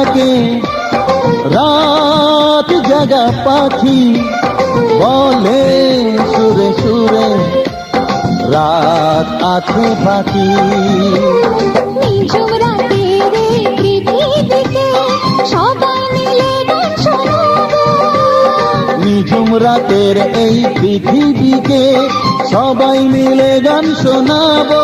ডাকে রাত জাগা পাখি, বলে সুরে সুরে রাত আছে বাকি। নিঝুম রাতের এই পৃথিবীতে সবাই মিলে গান শোনাবো। নিঝুম রাতের এই পৃথিবীকে সবাই মিলে গান শোনাবো।